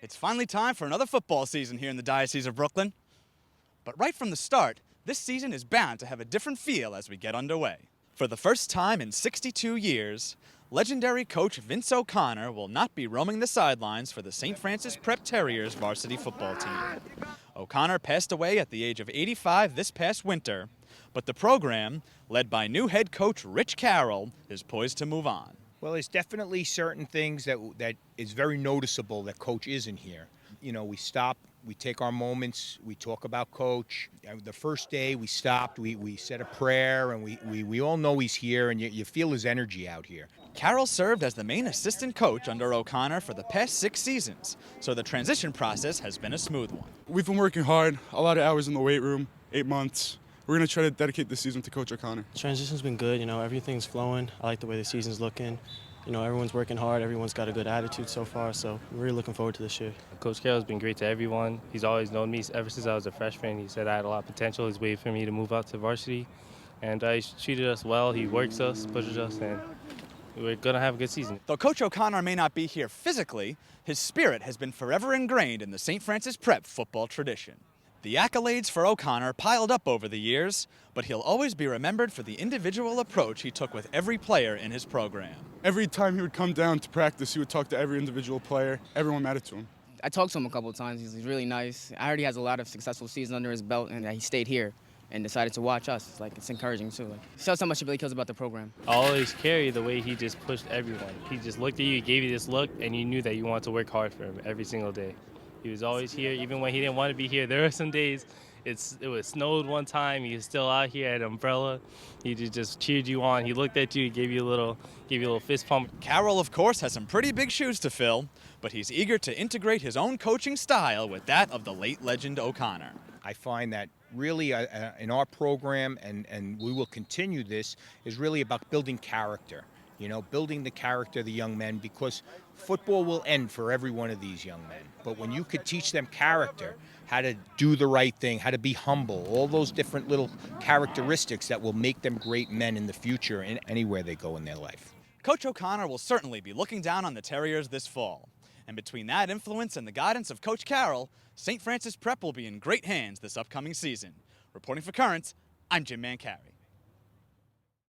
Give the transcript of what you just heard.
It's finally time for another football season here in the Diocese of Brooklyn. But right from the start, this season is bound to have a different feel as we get underway. For the first time in 62 years, legendary coach Vince O'Connor will not be roaming the sidelines for the St. Francis Prep Terriers varsity football team. O'Connor passed away at the age of 85 this past winter, but the program, led by new head coach Rich Carroll, is poised to move on. Well, there's definitely certain things that is very noticeable that Coach isn't here. You know, we stop, we take our moments, we talk about Coach. The first day we stopped, we said a prayer, and we all know he's here, and you feel his energy out here. Carroll served as the main assistant coach under O'Connor for the past 6 seasons, so the transition process has been a smooth one. We've been working hard, a lot of hours in the weight room, 8 months. We're going to try to dedicate this season to Coach O'Connor. Transition's been good, everything's flowing. I like the way the season's looking. Everyone's working hard, everyone's got a good attitude so far, so we're really looking forward to this year. Coach Carroll's been great to everyone. He's always known me ever since I was a freshman. He said I had a lot of potential. He's waiting for me to move out to varsity, and he's treated us well. He works us, pushes us, and we're going to have a good season. Though Coach O'Connor may not be here physically, his spirit has been forever ingrained in the St. Francis Prep football tradition. The accolades for O'Connor piled up over the years, but he'll always be remembered for the individual approach he took with every player in his program. Every time he would come down to practice, he would talk to every individual player. Everyone mattered to him. I talked to him a couple of times. He's really nice. I heard he has a lot of successful seasons under his belt, and that he stayed here and decided to watch us. It's encouraging too. It shows how much he really cares about the program. I always carry the way he just pushed everyone. He just looked at you, he gave you this look, and you knew that you wanted to work hard for him every single day. He was always here, even when he didn't want to be here. There were some days it was snowed one time. He was still out here at umbrella. He just cheered you on. He looked at you. He gave you a little fist pump. Carroll, of course, has some pretty big shoes to fill, but he's eager to integrate his own coaching style with that of the late legend O'Connor. I find that really in our program, and we will continue this, is really about building character. Building the character of the young men, because football will end for every one of these young men. But when you could teach them character, how to do the right thing, how to be humble, all those different little characteristics that will make them great men in the future and anywhere they go in their life. Coach O'Connor will certainly be looking down on the Terriers this fall. And between that influence and the guidance of Coach Carroll, St. Francis Prep will be in great hands this upcoming season. Reporting for Currents, I'm Jim Mancari.